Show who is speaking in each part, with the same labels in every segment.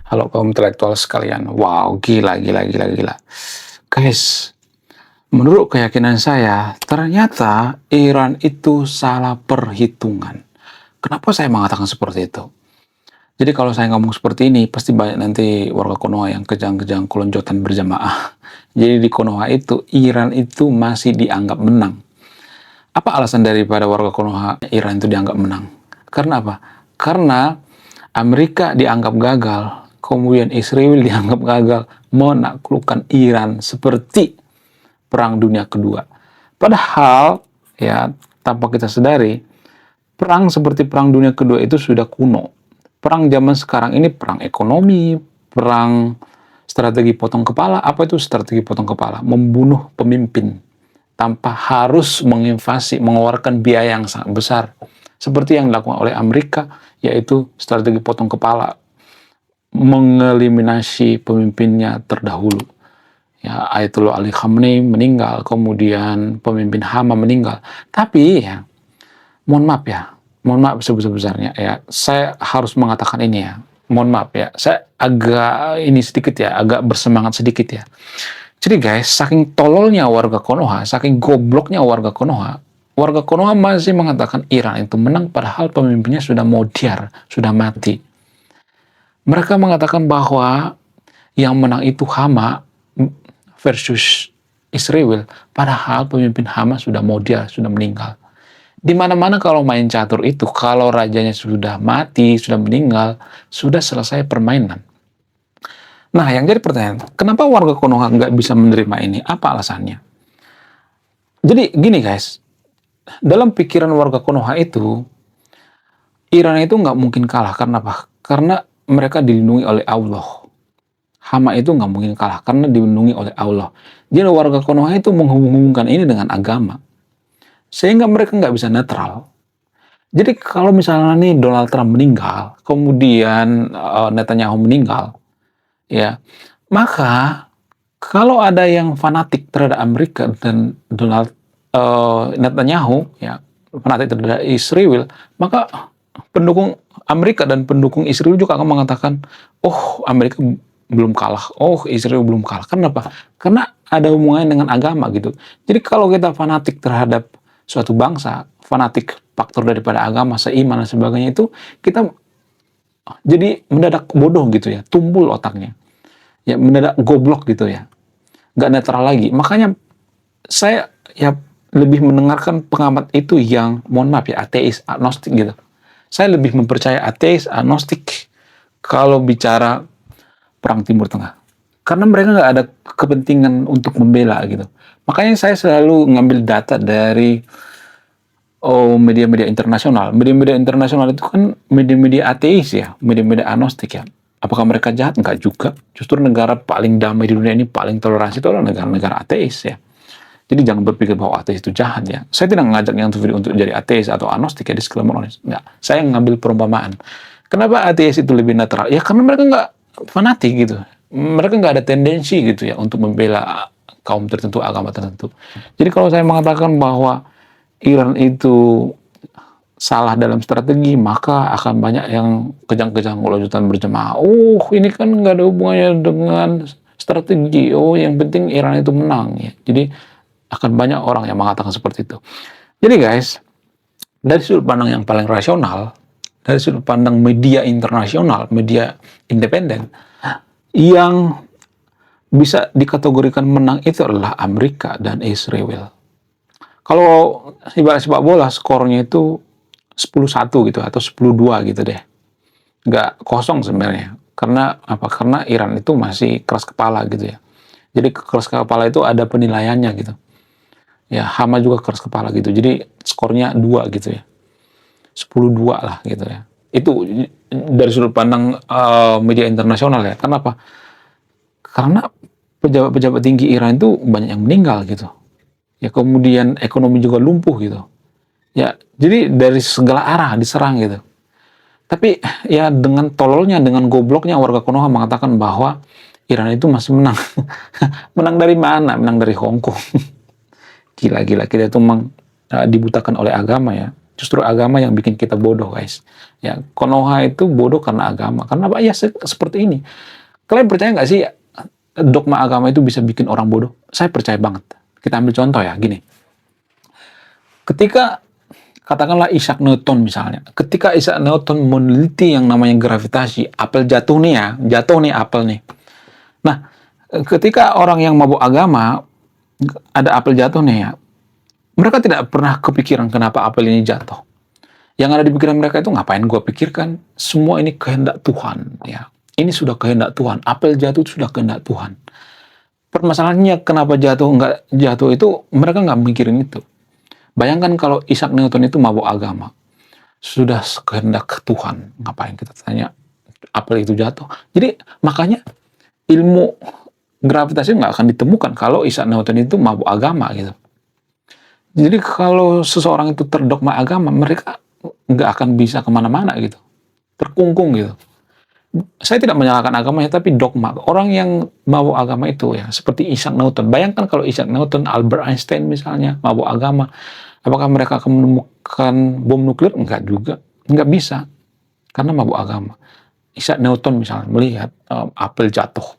Speaker 1: Halo kaum intelektual sekalian. Wow, gila, gila, gila, gila. Guys, menurut keyakinan saya, ternyata Iran itu salah perhitungan. Kenapa saya mengatakan seperti itu? Jadi kalau saya ngomong seperti ini, pasti banyak nanti warga Konoha yang kejang-kejang kelonjotan berjamaah. Jadi di Konoha itu, Iran itu masih dianggap menang. Apa alasan daripada warga Konoha Iran itu dianggap menang? Karena apa? Karena Amerika dianggap gagal, kemudian Israel dianggap gagal menaklukkan Iran seperti Perang Dunia Kedua. Padahal, ya, tanpa kita sadari, perang seperti Perang Dunia Kedua itu sudah kuno. Perang zaman sekarang ini perang ekonomi, perang strategi potong kepala. Apa itu strategi potong kepala? Membunuh pemimpin tanpa harus menginvasi, mengeluarkan biaya yang sangat besar. Seperti yang dilakukan oleh Amerika, yaitu strategi potong kepala, mengeliminasi pemimpinnya terdahulu. Ya, Ayatollah Ali Khamenei meninggal, kemudian pemimpin Hama meninggal. Tapi ya, mohon maaf sebesar-besarnya ya, saya harus mengatakan ini ya. Mohon maaf ya, saya agak ini sedikit ya, agak bersemangat sedikit ya. Jadi guys, saking tololnya warga Konoha, saking gobloknya warga Konoha masih mengatakan Iran itu menang padahal pemimpinnya sudah modiar, sudah mati. Mereka mengatakan bahwa yang menang itu Hama versus Israel, padahal pemimpin Hamas sudah modiar, sudah meninggal. Di mana-mana kalau main catur itu, kalau rajanya sudah mati, sudah meninggal, sudah selesai permainan. Nah, yang jadi pertanyaan, kenapa warga Konoha nggak bisa menerima ini? Apa alasannya? Jadi gini guys, dalam pikiran warga Konoha itu, Iran itu nggak mungkin kalah. Karena apa? Karena mereka dilindungi oleh Allah. Hama itu nggak mungkin kalah karena dilindungi oleh Allah. Jadi warga Konoha itu menghubungkan ini dengan agama. Sehingga mereka nggak bisa netral. Jadi kalau misalnya nih Donald Trump meninggal, kemudian Netanyahu meninggal, ya, maka kalau ada yang fanatik terhadap Amerika dan Netanyahu, ya, fanatik terhadap Israel, maka pendukung Amerika dan pendukung Israel juga akan mengatakan, oh Amerika belum kalah, oh Israel belum kalah. Kenapa? Karena ada hubungannya dengan agama gitu. Jadi kalau kita fanatik terhadap suatu bangsa, fanatik faktor daripada agama, seiman dan sebagainya itu, kita jadi mendadak bodoh gitu ya, tumbul otaknya. Ya mendadak goblok gitu ya. Nggak netral lagi. Makanya saya ya lebih mendengarkan pengamat itu yang, mohon maaf ya, ateis, agnostik gitu. Saya lebih mempercayai ateis, agnostik kalau bicara Perang Timur Tengah. Karena mereka nggak ada kepentingan untuk membela gitu. Makanya saya selalu ngambil data dari media-media internasional. Media-media internasional itu kan media-media ateis ya, media-media agnostik ya. Apakah mereka jahat? Enggak juga. Justru negara paling damai di dunia ini, paling toleransi itu adalah negara-negara ateis ya. Jadi jangan berpikir bahwa ateis itu jahat ya. Saya tidak mengajak yang untuk jadi ateis atau agnostik ya, disclaimer. Enggak. Saya ngambil perumpamaan. Kenapa ateis itu lebih netral? Ya karena mereka nggak fanatik gitu. Mereka nggak ada tendensi gitu ya untuk membela kaum tertentu, agama tertentu. Jadi kalau saya mengatakan bahwa Iran itu salah dalam strategi, maka akan banyak yang kejang-kejang lanjutan berjemaah. Oh, ini kan nggak ada hubungannya dengan strategi. Oh, yang penting Iran itu menang ya. Jadi akan banyak orang yang mengatakan seperti itu. Jadi guys, dari sudut pandang yang paling rasional, dari sudut pandang media internasional, media independen, yang bisa dikategorikan menang itu adalah Amerika dan Israel. Kalau ibarat sepak bola, skornya itu 10-1 gitu, atau 10-2 gitu deh. Nggak kosong sebenarnya. Karena apa? Karena Iran itu masih keras kepala gitu ya. Jadi keras kepala itu ada penilaiannya gitu. Ya, Hama juga keras kepala gitu. Jadi skornya 2 gitu ya. 10-2 lah gitu ya. Itu dari sudut pandang media internasional ya. Kenapa? Karena pejabat-pejabat tinggi Iran itu banyak yang meninggal gitu. Ya kemudian ekonomi juga lumpuh gitu. Ya, jadi dari segala arah diserang gitu. Tapi ya dengan tololnya, dengan gobloknya warga Konoha mengatakan bahwa Iran itu masih menang. Menang dari mana? Menang dari Hong Kong. Gila-gila, kita itu memang dibutakan oleh agama ya. Justru agama yang bikin kita bodoh, guys. Ya, Konoha itu bodoh karena agama. Karena apa? Ya seperti ini. Kalian percaya nggak sih dogma agama itu bisa bikin orang bodoh? Saya percaya banget. Kita ambil contoh ya, gini. Ketika katakanlah Isaac Newton misalnya, ketika Isaac Newton meneliti yang namanya gravitasi, apel jatuh nih apel nih. Nah, ketika orang yang mabuk agama, ada apel jatuh nih ya, mereka tidak pernah kepikiran kenapa apel ini jatuh. Yang ada di pikiran mereka itu, ngapain gua pikirkan? Semua ini kehendak Tuhan. Ya, ini sudah kehendak Tuhan. Apel jatuh itu sudah kehendak Tuhan. Permasalahannya kenapa nggak jatuh itu, mereka nggak mikirin itu. Bayangkan kalau Isaac Newton itu mabuk agama. Sudah kehendak Tuhan. Ngapain kita tanya apel itu jatuh? Jadi makanya ilmu gravitasi nggak akan ditemukan kalau Isaac Newton itu mabuk agama gitu. Jadi kalau seseorang itu terdogma agama, mereka nggak akan bisa kemana-mana gitu. Terkungkung gitu. Saya tidak menyalahkan agamanya, tapi dogma. Orang yang mabuk agama itu ya, seperti Isaac Newton. Bayangkan kalau Isaac Newton, Albert Einstein misalnya, mabuk agama. Apakah mereka akan menemukan bom nuklir? Enggak juga. Enggak bisa. Karena mabuk agama. Isaac Newton misalnya melihat apel jatuh.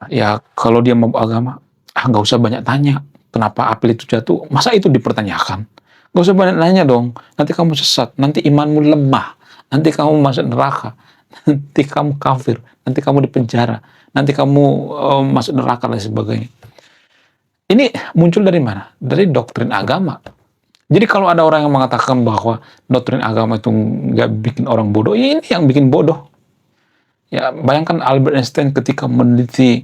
Speaker 1: Ya kalau dia mabuk agama, nggak usah banyak tanya. Kenapa apel itu jatuh? Masa itu dipertanyakan? Nggak usah banyak nanya dong. Nanti kamu sesat. Nanti imanmu lemah. Nanti kamu masuk neraka. Nanti kamu kafir. Nanti kamu dipenjara. Nanti kamu masuk neraka dan sebagainya. Ini muncul dari mana? Dari doktrin agama. Jadi kalau ada orang yang mengatakan bahwa doktrin agama itu nggak bikin orang bodoh, ya ini yang bikin bodoh. Ya bayangkan Albert Einstein ketika meneliti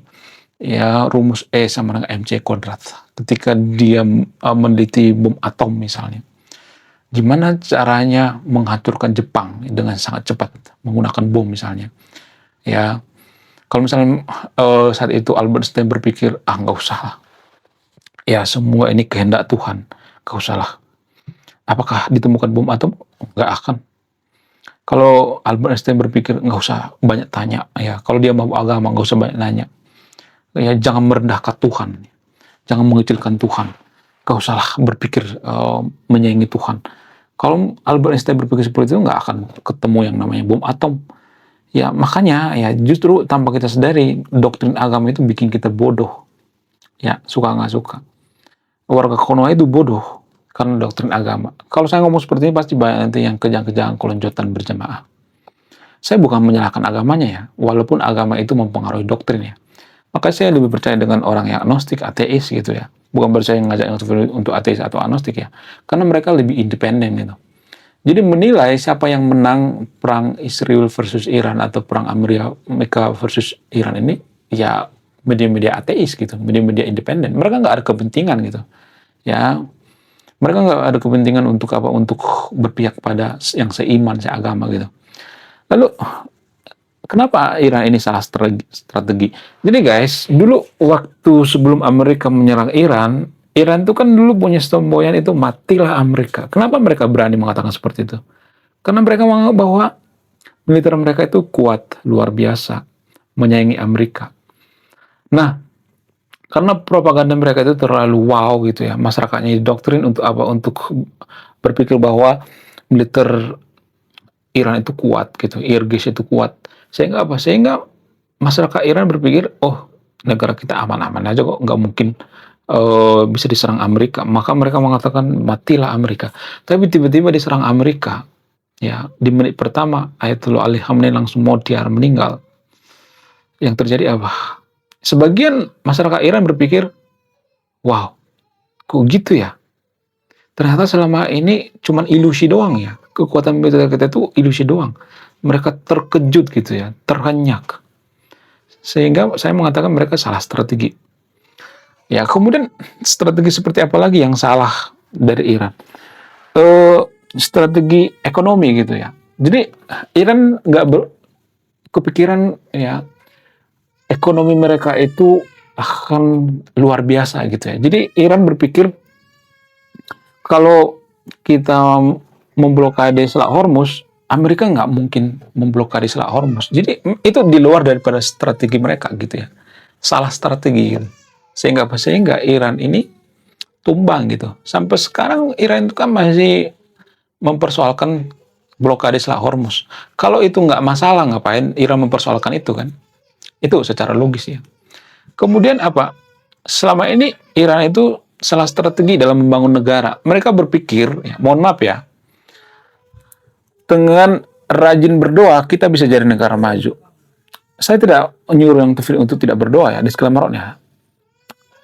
Speaker 1: ya rumus E sama dengan mc kuadrat. Ketika dia meneliti bom atom misalnya. Gimana caranya menghancurkan Jepang dengan sangat cepat menggunakan bom misalnya. Ya kalau misalnya saat itu Albert Einstein berpikir, nggak usah lah. Ya semua ini kehendak Tuhan, nggak usah lah. Apakah ditemukan bom atom? Nggak akan. Kalau Albert Einstein berpikir, nggak usah banyak tanya. Ya, kalau dia mau agama, nggak usah banyak nanya. Ya, jangan merendahkan Tuhan. Jangan mengecilkan Tuhan. Nggak usahlah berpikir menyaingi Tuhan. Kalau Albert Einstein berpikir seperti itu, nggak akan ketemu yang namanya bom atom. Ya, makanya ya justru tanpa kita sadari, doktrin agama itu bikin kita bodoh. Ya, suka nggak suka. Warga Konoha itu bodoh karena doktrin agama. Kalau saya ngomong seperti ini pasti banyak nanti yang kejang-kejang kelonjotan berjamaah. Saya bukan menyalahkan agamanya ya, walaupun agama itu mempengaruhi doktrin ya. Maka saya lebih percaya dengan orang yang agnostik, ateis gitu ya. Bukan berarti saya ngajak untuk ateis atau agnostik ya. Karena mereka lebih independen gitu. Jadi menilai siapa yang menang perang Israel versus Iran atau perang Amerika versus Iran ini ya media-media ateis gitu, media-media independen. Mereka nggak ada kepentingan gitu. Ya, mereka nggak ada kepentingan untuk apa? Untuk berpihak pada yang seiman, seagama gitu. Lalu, kenapa Iran ini salah strategi? Jadi guys, dulu waktu sebelum Amerika menyerang Iran, Iran itu kan dulu punya semboyan itu matilah Amerika. Kenapa mereka berani mengatakan seperti itu? Karena mereka menganggap bahwa militer mereka itu kuat, luar biasa, menyaingi Amerika. Nah, karena propaganda mereka itu terlalu wow gitu ya, masyarakatnya didoktrin untuk apa? Untuk berpikir bahwa militer Iran itu kuat gitu, IRGC itu kuat. Sehingga apa? Sehingga masyarakat Iran berpikir, oh negara kita aman-aman aja kok, nggak mungkin bisa diserang Amerika. Maka mereka mengatakan matilah Amerika. Tapi tiba-tiba diserang Amerika. Ya, di menit pertama Ayatollah Ali Khamenei langsung modiar meninggal. Yang terjadi apa? Sebagian masyarakat Iran berpikir, wow, kok gitu ya? Ternyata selama ini cuma ilusi doang ya. Kekuatan militer kita itu ilusi doang. Mereka terkejut gitu ya, terhenyak. Sehingga saya mengatakan mereka salah strategi. Ya, kemudian strategi seperti apa lagi yang salah dari Iran? Strategi ekonomi gitu ya. Jadi Iran nggak kepikiran ya ekonomi mereka itu akan luar biasa gitu ya. Jadi Iran berpikir kalau kita memblokade Selat Hormuz, Amerika nggak mungkin memblokade Selat Hormuz. Jadi itu di luar daripada strategi mereka gitu ya. Salah strategi gitu. Sehingga apa? Sehingga Iran ini tumbang gitu. Sampai sekarang Iran itu kan masih mempersoalkan blokade Selat Hormuz. Kalau itu nggak masalah, ngapain Iran mempersoalkan itu kan? Itu secara logis ya. Kemudian apa? Selama ini Iran itu salah strategi dalam membangun negara. Mereka berpikir, ya, mohon maaf ya, dengan rajin berdoa kita bisa jadi negara maju. Saya tidak menyuruh yang kafir untuk tidak berdoa ya, disclaimer-nya.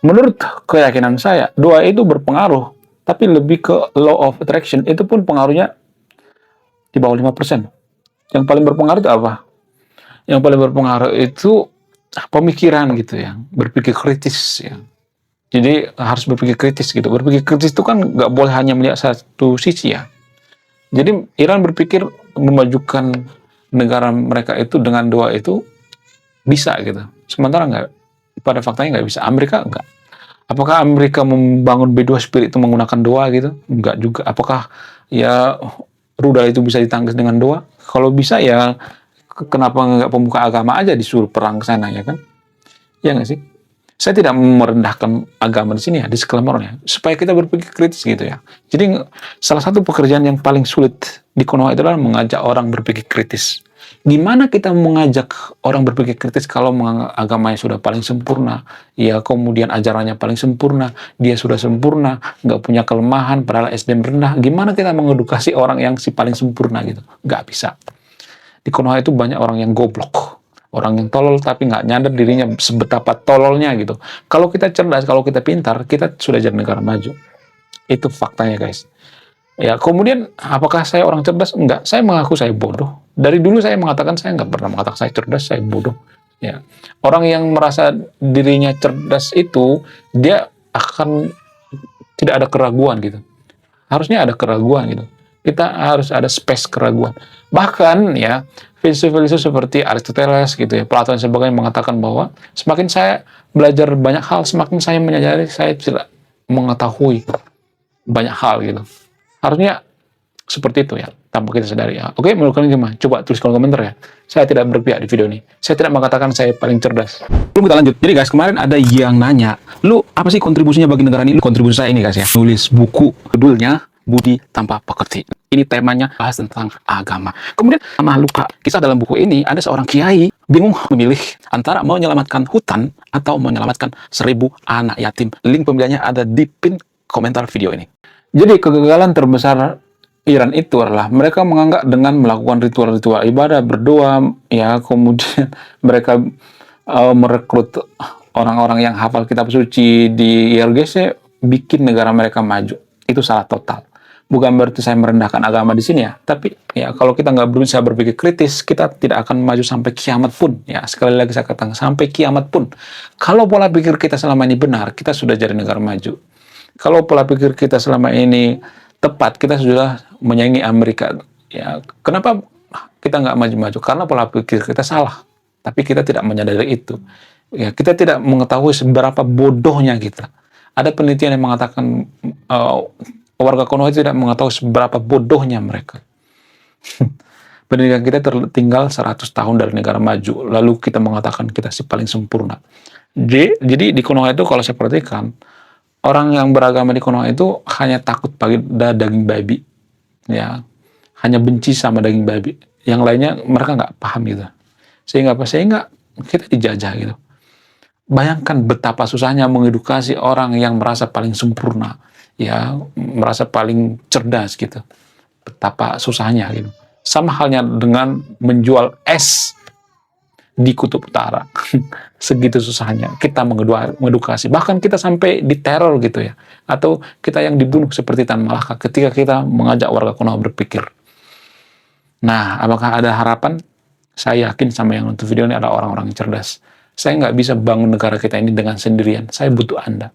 Speaker 1: Menurut keyakinan saya, doa itu berpengaruh, tapi lebih ke law of attraction, itu pun pengaruhnya di bawah 5%. Yang paling berpengaruh itu apa? Yang paling berpengaruh itu pemikiran gitu ya, berpikir kritis ya. Jadi harus berpikir kritis gitu. Berpikir kritis itu kan nggak boleh hanya melihat satu sisi ya. Jadi Iran berpikir memajukan negara mereka itu dengan doa itu bisa gitu. Sementara nggak, pada faktanya nggak bisa. Amerika nggak. Apakah Amerika membangun B2 Spirit itu menggunakan doa gitu? Nggak juga. Apakah ya rudal itu bisa ditangkis dengan doa? Kalau bisa ya kenapa nggak pemuka agama aja disuruh perang ke sana ya kan? Ya nggak sih? Saya tidak merendahkan agama di sini ya, disclaimer-nya, supaya kita berpikir kritis gitu ya. Jadi salah satu pekerjaan yang paling sulit di Konoha itu adalah mengajak orang berpikir kritis. Gimana kita mengajak orang berpikir kritis kalau agamanya sudah paling sempurna, ya kemudian ajarannya paling sempurna, dia sudah sempurna, nggak punya kelemahan, padahal SDM rendah. Gimana kita mengedukasi orang yang si paling sempurna gitu? Nggak bisa. Di Konoha itu banyak orang yang goblok. Orang yang tolol tapi nggak nyadar dirinya sebetapa tololnya gitu. Kalau kita cerdas, kalau kita pintar, kita sudah jadi negara maju. Itu faktanya guys. Ya kemudian apakah saya orang cerdas? Enggak, saya mengaku saya bodoh. Dari dulu saya mengatakan saya nggak pernah mengatakan saya cerdas, saya bodoh. Ya, orang yang merasa dirinya cerdas itu dia akan tidak ada keraguan gitu. Harusnya ada keraguan gitu. Kita harus ada space keraguan. Bahkan ya filsuf-filsuf seperti Aristoteles gitu ya, Plato dan sebagainya mengatakan bahwa semakin saya belajar banyak hal, semakin saya menyadari saya tidak mengetahui banyak hal gitu. Harusnya seperti itu ya, tanpa kita sadari ya. Oke, menurut kalian gimana? Coba tulis kolom komentar ya. Saya tidak berpihak di video ini. Saya tidak mengatakan saya paling cerdas. Belum kita lanjut. Jadi guys, kemarin ada yang nanya, lu apa sih kontribusinya bagi negara ini? Kontribusi saya ini guys ya, nulis buku, judulnya Budi Tanpa Pekerti. Ini temanya bahas tentang agama. Kemudian sama luka. Kisah dalam buku ini ada seorang kiai bingung memilih antara menyelamatkan hutan atau menyelamatkan 1000 anak yatim. Link pembeliannya ada di pin komentar video ini. Jadi kegagalan terbesar Iran itu adalah mereka menganggap dengan melakukan ritual-ritual ibadah, berdoa, ya kemudian mereka merekrut orang-orang yang hafal kitab suci di IRGC bikin negara mereka maju. Itu salah total. Bukan berarti saya merendahkan agama di sini ya, tapi ya kalau kita nggak berusaha berpikir kritis, kita tidak akan maju sampai kiamat pun. Ya sekali lagi saya katakan sampai kiamat pun. Kalau pola pikir kita selama ini benar, kita sudah jadi negara maju. Kalau pola pikir kita selama ini tepat, kita sudah menyaingi Amerika. Ya kenapa kita nggak maju-maju? Karena pola pikir kita salah, tapi kita tidak menyadari itu. Ya kita tidak mengetahui seberapa bodohnya kita. Ada penelitian yang mengatakan warga Konoha itu tidak mengetahui seberapa bodohnya mereka. Pendidikan kita tertinggal 100 tahun dari negara maju, lalu kita mengatakan kita si paling sempurna. Jadi di Konoha itu kalau saya perhatikan, orang yang beragama di Konoha itu hanya takut pada daging babi, ya, hanya benci sama daging babi. Yang lainnya mereka nggak paham gitu. Sehingga apa? Sehingga kita dijajah gitu. Bayangkan betapa susahnya mengedukasi orang yang merasa paling sempurna, ya, merasa paling cerdas gitu. Betapa susahnya gitu. Sama halnya dengan menjual es di Kutub Utara. Segitu susahnya kita mengedukasi. Bahkan kita sampai diteror gitu ya. Atau kita yang dibunuh seperti Tan Malaka ketika kita mengajak warga Konoha berpikir. Nah, apakah ada harapan? Saya yakin sama yang nonton video ini ada orang-orang yang cerdas. Saya nggak bisa bangun negara kita ini dengan sendirian. Saya butuh Anda.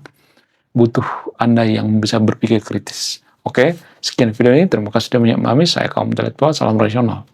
Speaker 1: Butuh Anda yang bisa berpikir kritis. Oke, sekian video ini. Terima kasih sudah menyemami. Saya kaum intelektual. Salam rasional.